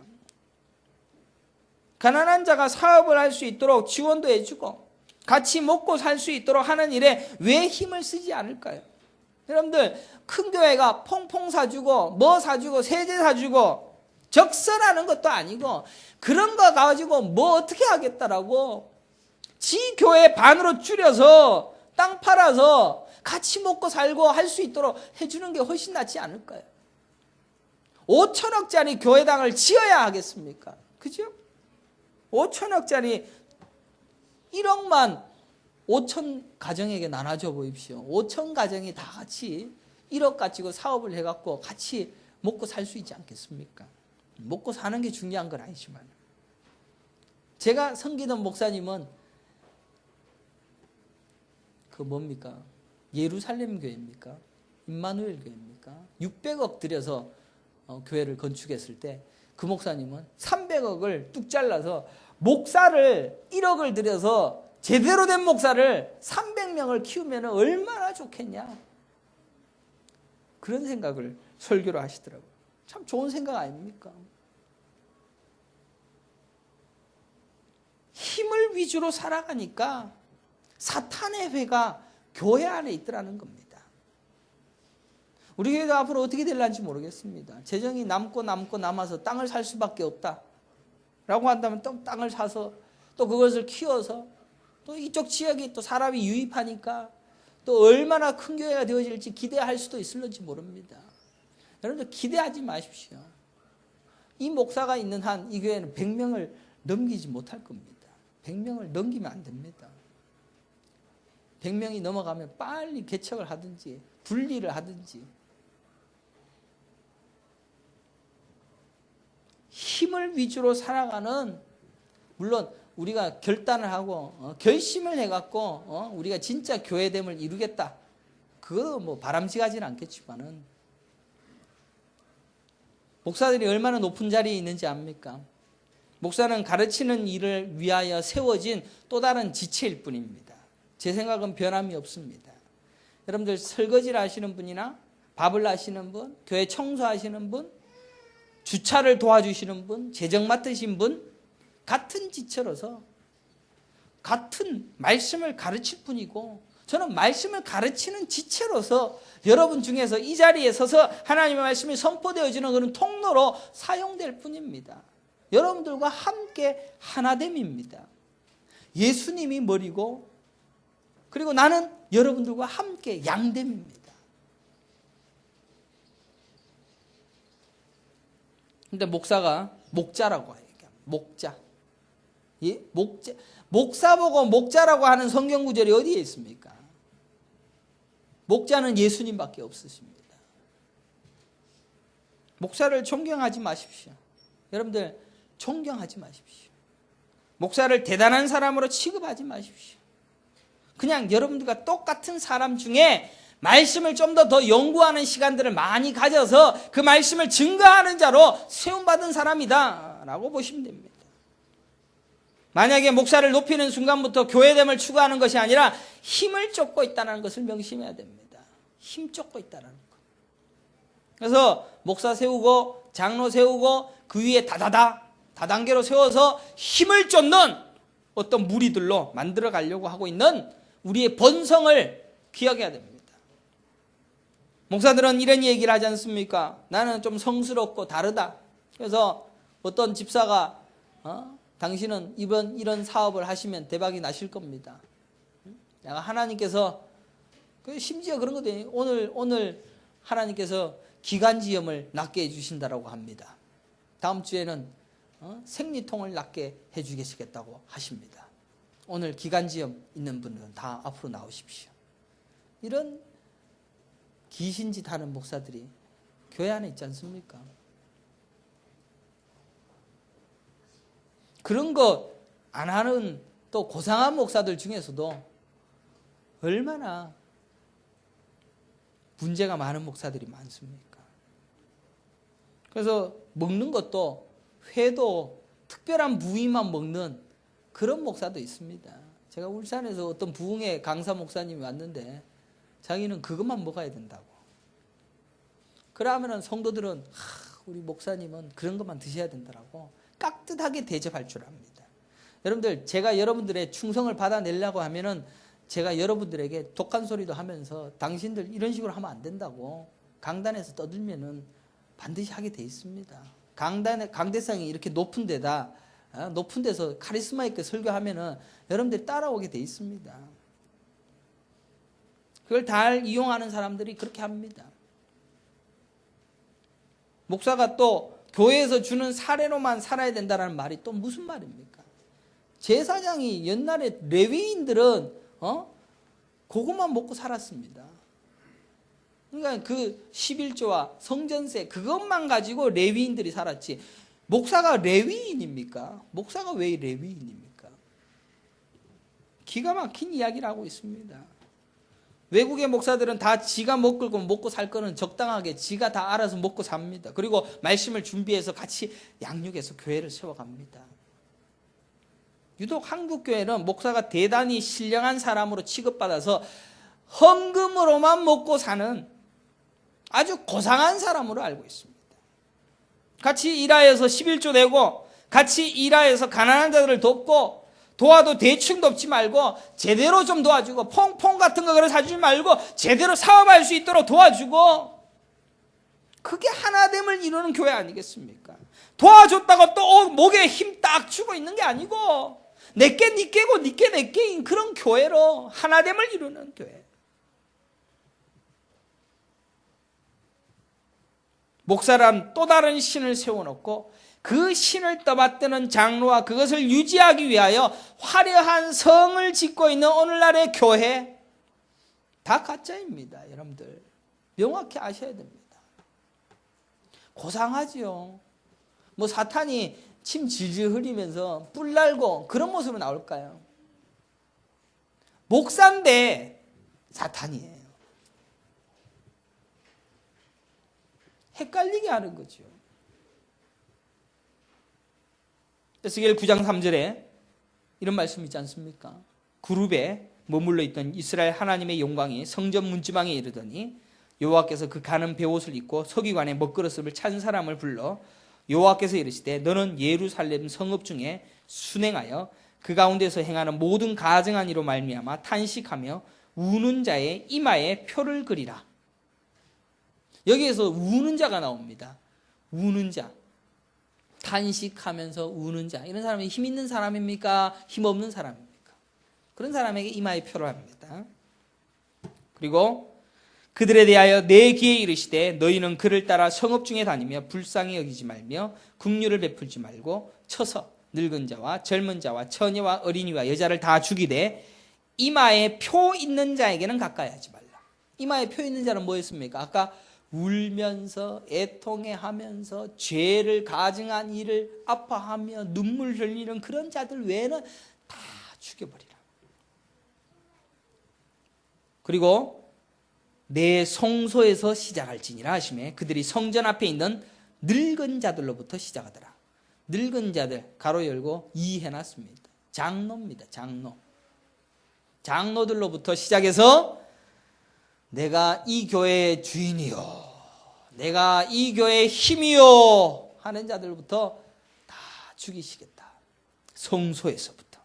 가난한 자가 사업을 할 수 있도록 지원도 해주고 같이 먹고 살 수 있도록 하는 일에 왜 힘을 쓰지 않을까요? 여러분들 큰 교회가 퐁퐁 사주고 뭐 사주고 세제 사주고 적선하는 것도 아니고 그런 거 가지고 뭐 어떻게 하겠다라고 지 교회 반으로 줄여서 땅 팔아서 같이 먹고 살고 할 수 있도록 해주는 게 훨씬 낫지 않을까요? 5천억짜리 교회당을 지어야 하겠습니까? 그죠? 5천억짜리 1억만 5천 가정에게 나눠줘 보십시오. 5천 가정이 다 같이 1억 가지고 사업을 해갖고 같이 먹고 살 수 있지 않겠습니까? 먹고 사는 게 중요한 건 아니지만 제가 섬기던 목사님은 그 뭡니까? 예루살렘 교회입니까? 임마누엘 교회입니까? 600억 들여서 교회를 건축했을 때 그 목사님은 300억을 뚝 잘라서 목사를 1억을 들여서 제대로 된 목사를 300명을 키우면 얼마나 좋겠냐, 그런 생각을 설교로 하시더라고요. 참 좋은 생각 아닙니까? 힘을 위주로 살아가니까 사탄의 회가 교회 안에 있더라는 겁니다. 우리 교회가 앞으로 어떻게 될런지 모르겠습니다. 재정이 남아서 땅을 살 수밖에 없다 라고 한다면 또 땅을 사서 또 그것을 키워서 또 이쪽 지역이 또 사람이 유입하니까 또 얼마나 큰 교회가 되어질지 기대할 수도 있을지 모릅니다. 여러분들 기대하지 마십시오. 이 목사가 있는 한 이 교회는 100명을 넘기지 못할 겁니다. 100명을 넘기면 안 됩니다. 100명이 넘어가면 빨리 개척을 하든지 분리를 하든지, 힘을 위주로 살아가는, 물론 우리가 결단을 하고 결심을 해갖고 우리가 진짜 교회됨을 이루겠다, 그거 뭐 바람직하지는 않겠지만은, 목사들이 얼마나 높은 자리에 있는지 압니까? 목사는 가르치는 일을 위하여 세워진 또 다른 지체일 뿐입니다. 제 생각은 변함이 없습니다. 여러분들 설거지를 하시는 분이나 밥을 하시는 분, 교회 청소하시는 분, 주차를 도와주시는 분, 재정 맡으신 분, 같은 지체로서 같은 말씀을 가르칠 뿐이고, 저는 말씀을 가르치는 지체로서 여러분 중에서 이 자리에 서서 하나님의 말씀이 선포되어지는 그런 통로로 사용될 뿐입니다. 여러분들과 함께 하나됨입니다. 예수님이 머리고, 그리고 나는 여러분들과 함께 양됨입니다. 근데 목사가 목자라고 해요. 목자. 예? 목사 보고 목자라고 하는 성경 구절이 어디에 있습니까? 목자는 예수님밖에 없으십니다. 목사를 존경하지 마십시오. 여러분들 존경하지 마십시오. 목사를 대단한 사람으로 취급하지 마십시오. 그냥 여러분들과 똑같은 사람 중에 말씀을 좀 더 연구하는 시간들을 많이 가져서 그 말씀을 증거하는 자로 세움받은 사람이다 라고 보시면 됩니다. 만약에 목사를 높이는 순간부터 교회됨을 추구하는 것이 아니라 힘을 쫓고 있다는 것을 명심해야 됩니다. 힘 쫓고 있다는 것. 그래서 목사 세우고 장로 세우고 그 위에 다단계로 세워서 힘을 쫓는 어떤 무리들로 만들어 가려고 하고 있는 우리의 본성을 기억해야 됩니다. 목사들은 이런 얘기를 하지 않습니까? 나는 좀 성스럽고 다르다. 그래서 어떤 집사가 당신은 이런 사업을 하시면 대박이 나실 겁니다. 내가 하나님께서 심지어 그런 것도 오늘 하나님께서 기관지염을 낫게 해주신다라고 합니다. 다음 주에는 생리통을 낫게 해주시겠다고 하십니다. 오늘 기관지염 있는 분들은 다 앞으로 나오십시오. 이런 귀신짓 하는 목사들이 교회 안에 있지 않습니까? 그런 거 안 하는 또 고상한 목사들 중에서도 얼마나 문제가 많은 목사들이 많습니까? 그래서 먹는 것도 회도 특별한 부위만 먹는 그런 목사도 있습니다. 제가 울산에서 어떤 부흥회 강사 목사님이 왔는데 자기는 그것만 먹어야 된다고. 그러면은 성도들은 우리 목사님은 그런 것만 드셔야 된다고 깍듯하게 대접할 줄 압니다. 여러분들, 제가 여러분들의 충성을 받아내려고 하면은 제가 여러분들에게 독한 소리도 하면서 당신들 이런 식으로 하면 안 된다고 강단에서 떠들면은 반드시 하게 돼 있습니다. 강대상이 이렇게 높은 데서 카리스마 있게 설교하면은 여러분들이 따라오게 돼 있습니다. 그걸 잘 이용하는 사람들이 그렇게 합니다. 목사가 또 교회에서 주는 사례로만 살아야 된다는 말이 또 무슨 말입니까? 제사장이 옛날에 레위인들은 그것만 먹고 살았습니다. 그러니까 그 11조와 성전세 그것만 가지고 레위인들이 살았지. 목사가 레위인입니까? 목사가 왜 레위인입니까? 기가 막힌 이야기를 하고 있습니다. 외국의 목사들은 다 지가 먹고 살 거는 적당하게 지가 다 알아서 먹고 삽니다. 그리고 말씀을 준비해서 같이 양육해서 교회를 세워갑니다. 유독 한국 교회는 목사가 대단히 신령한 사람으로 취급받아서 헌금으로만 먹고 사는 아주 고상한 사람으로 알고 있습니다. 같이 일하여서 11조 내고 같이 일하여서 가난한 자들을 돕고 도와도 대충 돕지 말고 제대로 좀 도와주고 퐁퐁 같은 거 사주지 말고 제대로 사업할 수 있도록 도와주고 그게 하나됨을 이루는 교회 아니겠습니까? 도와줬다고 또 목에 힘 딱 주고 있는 게 아니고 내게 네 깨고 네게 내 깨인 그런 교회로 하나됨을 이루는 교회. 목사란 또 다른 신을 세워놓고 그 신을 떠받드는 장로와 그것을 유지하기 위하여 화려한 성을 짓고 있는 오늘날의 교회 다 가짜입니다. 여러분들 명확히 아셔야 됩니다. 고상하지요. 뭐 사탄이 침 질질 흘리면서 뿔 날고 그런 모습은 나올까요? 목사인데 사탄이에요. 헷갈리게 하는 거죠. 에스겔 9장 3절에 이런 말씀 있지 않습니까? 그룹에 머물러 있던 이스라엘 하나님의 영광이 성전 문지방에 이르더니 여호와께서 그 가는 베옷을 입고 서기관의 먹그릇을 찬 사람을 불러 여호와께서 이르시되 너는 예루살렘 성읍 중에 순행하여 그 가운데서 행하는 모든 가증한 이로 말미암아 탄식하며 우는 자의 이마에 표를 그리라. 여기에서 우는 자가 나옵니다. 우는 자. 탄식하면서 우는 자. 이런 사람이 힘 있는 사람입니까? 힘 없는 사람입니까? 그런 사람에게 이마에 표를 합니다. 그리고 그들에 대하여 내 귀에 이르시되 너희는 그를 따라 성읍 중에 다니며 불쌍히 여기지 말며 긍휼을 베풀지 말고 쳐서 늙은 자와 젊은 자와 처녀와 어린이와 여자를 다 죽이되 이마에 표 있는 자에게는 가까이 하지 말라. 이마에 표 있는 자는 뭐였습니까? 아까 울면서 애통해하면서 죄를 가증한 일을 아파하며 눈물 흘리는 그런 자들 외에는 다 죽여버리라. 그리고 내 성소에서 시작할지니라 하시매 그들이 성전 앞에 있는 늙은 자들로부터 시작하더라. 늙은 자들 가로 열고 이해놨습니다. 장로입니다. 장로들로부터 시작해서 내가 이 교회의 주인이요, 내가 이 교회의 힘이요 하는 자들부터 다 죽이시겠다. 성소에서부터.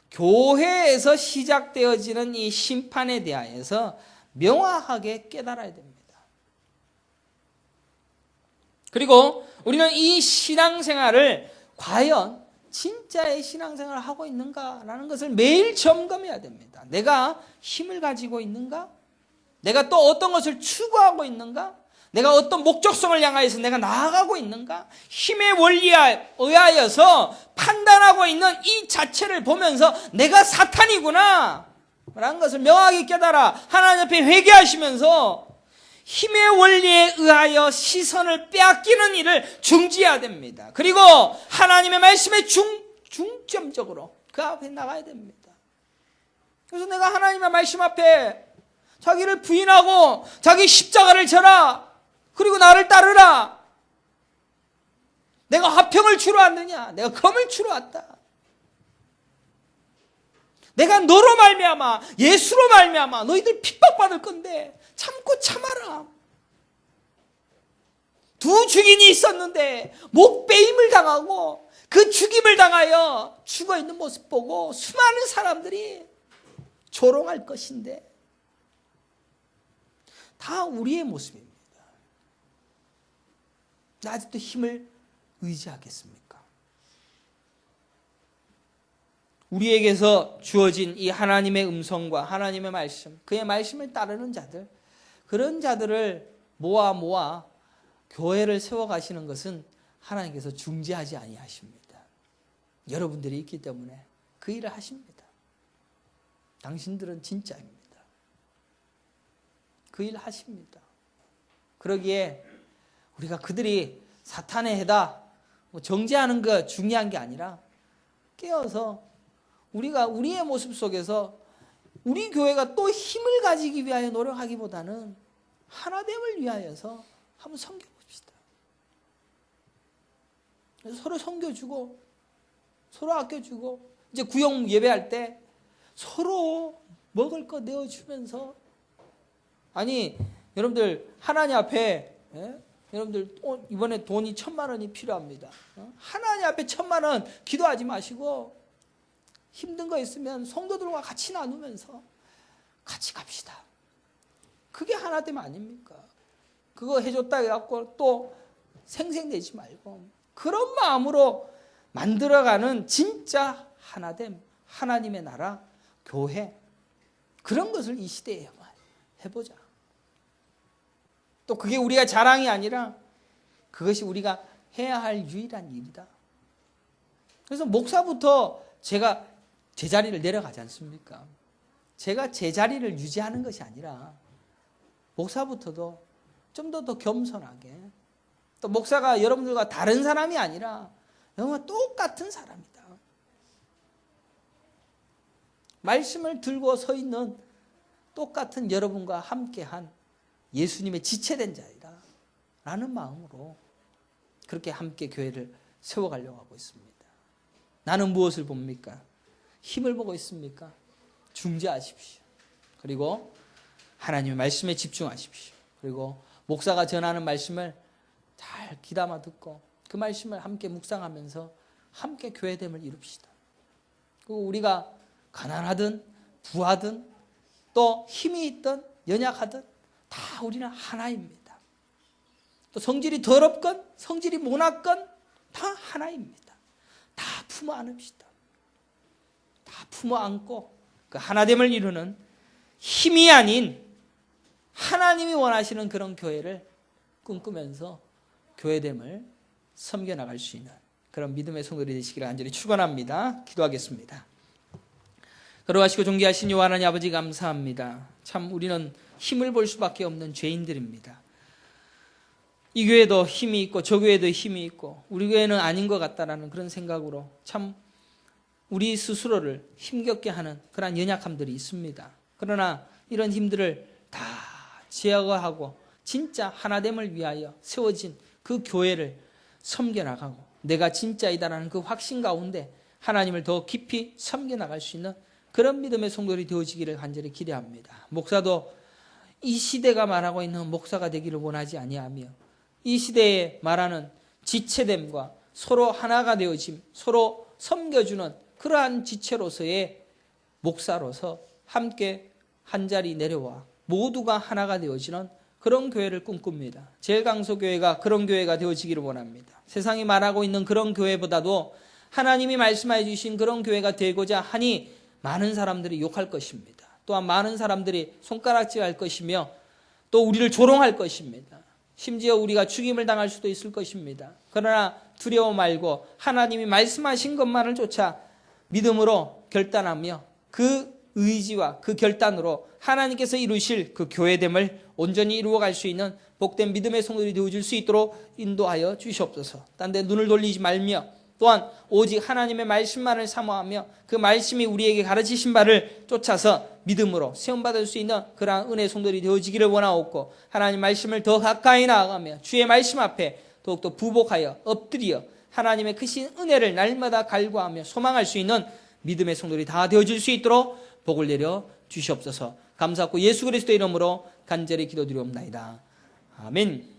교회에서 시작되어지는 이 심판에 대하여서 명확하게 깨달아야 됩니다. 그리고 우리는 이 신앙생활을 과연 진짜의 신앙생활을 하고 있는가라는 것을 매일 점검해야 됩니다. 내가 힘을 가지고 있는가? 내가 또 어떤 것을 추구하고 있는가? 내가 어떤 목적성을 향하여서 내가 나아가고 있는가? 힘의 원리에 의하여서 판단하고 있는 이 자체를 보면서 내가 사탄이구나 라는 것을 명확히 깨달아 하나님 앞에 회개하시면서 힘의 원리에 의하여 시선을 빼앗기는 일을 중지해야 됩니다. 그리고 하나님의 말씀에 중점적으로 그 앞에 나가야 됩니다. 그래서 내가 하나님의 말씀 앞에 자기를 부인하고 자기 십자가를 져라, 그리고 나를 따르라. 내가 화평을 주러 왔느냐? 내가 검을 주러 왔다. 내가 너로 말미암아, 예수로 말미암아 너희들 핍박받을 건데 참고 참아라. 두 증인이 있었는데 목베임을 당하고 그 죽임을 당하여 죽어있는 모습 보고 수많은 사람들이 조롱할 것인데 다 우리의 모습입니다. 아직도 힘을 의지하겠습니까? 우리에게서 주어진 이 하나님의 음성과 하나님의 말씀, 그의 말씀을 따르는 자들, 그런 자들을 모아 교회를 세워가시는 것은 하나님께서 중지하지 아니하십니다. 여러분들이 있기 때문에 그 일을 하십니다. 당신들은 진짜입니다. 그 일을 하십니다. 그러기에 우리가 그들이 사탄의 해다 정죄하는 거 중요한 게 아니라 깨어서 우리가 우리의 모습 속에서 우리 교회가 또 힘을 가지기 위하여 노력하기보다는 하나됨을 위하여서 한번 섬겨봅시다. 서로 섬겨주고 서로 아껴주고 이제 구역 예배할 때 서로 먹을 거 내어주면서, 아니 여러분들 하나님 앞에 여러분들 이번에 돈이 1,000만 원이 필요합니다. 하나님 앞에 1,000만 원 기도하지 마시고 힘든 거 있으면 성도들과 같이 나누면서 같이 갑시다. 그게 하나됨 아닙니까? 그거 해줬다 해갖고 또 생색내지 말고 그런 마음으로 만들어가는 진짜 하나됨, 하나님의 나라, 교회, 그런 것을 이 시대에 해보자. 또 그게 우리가 자랑이 아니라 그것이 우리가 해야 할 유일한 일이다. 그래서 목사부터 제가 제자리를 내려가지 않습니까? 제가 제자리를 유지하는 것이 아니라 목사부터도 좀 더 겸손하게, 또 목사가 여러분들과 다른 사람이 아니라 여러분과 똑같은 사람이다. 말씀을 들고 서 있는 똑같은 여러분과 함께한 예수님의 지체된 자이다 라는 마음으로 그렇게 함께 교회를 세워가려고 하고 있습니다. 나는 무엇을 봅니까? 힘을 보고 있습니까? 중재하십시오. 그리고 하나님의 말씀에 집중하십시오. 그리고 목사가 전하는 말씀을 잘 귀담아 듣고 그 말씀을 함께 묵상하면서 함께 교회됨을 이룹시다. 그리고 우리가 가난하든 부하든 또 힘이 있든 연약하든 다 우리는 하나입니다. 또 성질이 더럽건 성질이 모났건 다 하나입니다. 다 품어 안읍시다. 다 품어 안고 그 하나됨을 이루는 힘이 아닌 하나님이 원하시는 그런 교회를 꿈꾸면서 교회됨을 섬겨나갈 수 있는 그런 믿음의 성도들이 되시기를 간절히 축원합니다. 기도하겠습니다. 걸어가시고 존귀하신 여호와 하나님 아버지 감사합니다. 참 우리는 힘을 볼 수밖에 없는 죄인들입니다. 이 교회도 힘이 있고 저 교회도 힘이 있고 우리 교회는 아닌 것 같다라는 그런 생각으로 참 우리 스스로를 힘겹게 하는 그런 연약함들이 있습니다. 그러나 이런 힘들을 다 제거하고 진짜 하나됨을 위하여 세워진 그 교회를 섬겨나가고 내가 진짜이다라는 그 확신 가운데 하나님을 더 깊이 섬겨나갈 수 있는 그런 믿음의 성도들이 되어지기를 간절히 기대합니다. 목사도 이 시대가 말하고 있는 목사가 되기를 원하지 아니하며 이 시대에 말하는 지체됨과 서로 하나가 되어짐, 서로 섬겨주는 그러한 지체로서의 목사로서 함께 한자리 내려와 모두가 하나가 되어지는 그런 교회를 꿈꿉니다. 제일강소교회가 그런 교회가 되어지기를 원합니다. 세상이 말하고 있는 그런 교회보다도 하나님이 말씀해 주신 그런 교회가 되고자 하니 많은 사람들이 욕할 것입니다. 또한 많은 사람들이 손가락질할 것이며 또 우리를 조롱할 것입니다. 심지어 우리가 죽임을 당할 수도 있을 것입니다. 그러나 두려워 말고 하나님이 말씀하신 것만을 쫓아 믿음으로 결단하며 그 의지와 그 결단으로 하나님께서 이루실 그 교회됨을 온전히 이루어갈 수 있는 복된 믿음의 성도들이 되어줄 수 있도록 인도하여 주시옵소서. 딴 데 눈을 돌리지 말며 또한 오직 하나님의 말씀만을 사모하며 그 말씀이 우리에게 가르치신 바를 쫓아서 믿음으로 시험받을 수 있는 그러한 은혜의 성도들이 되어지기를 원하옵고 하나님 말씀을 더 가까이 나아가며 주의 말씀 앞에 더욱더 부복하여 엎드려 하나님의 크신 은혜를 날마다 갈구하며 소망할 수 있는 믿음의 성도들이 다 되어질 수 있도록 복을 내려 주시옵소서. 감사하고 예수 그리스도의 이름으로 간절히 기도드리옵나이다. 아멘.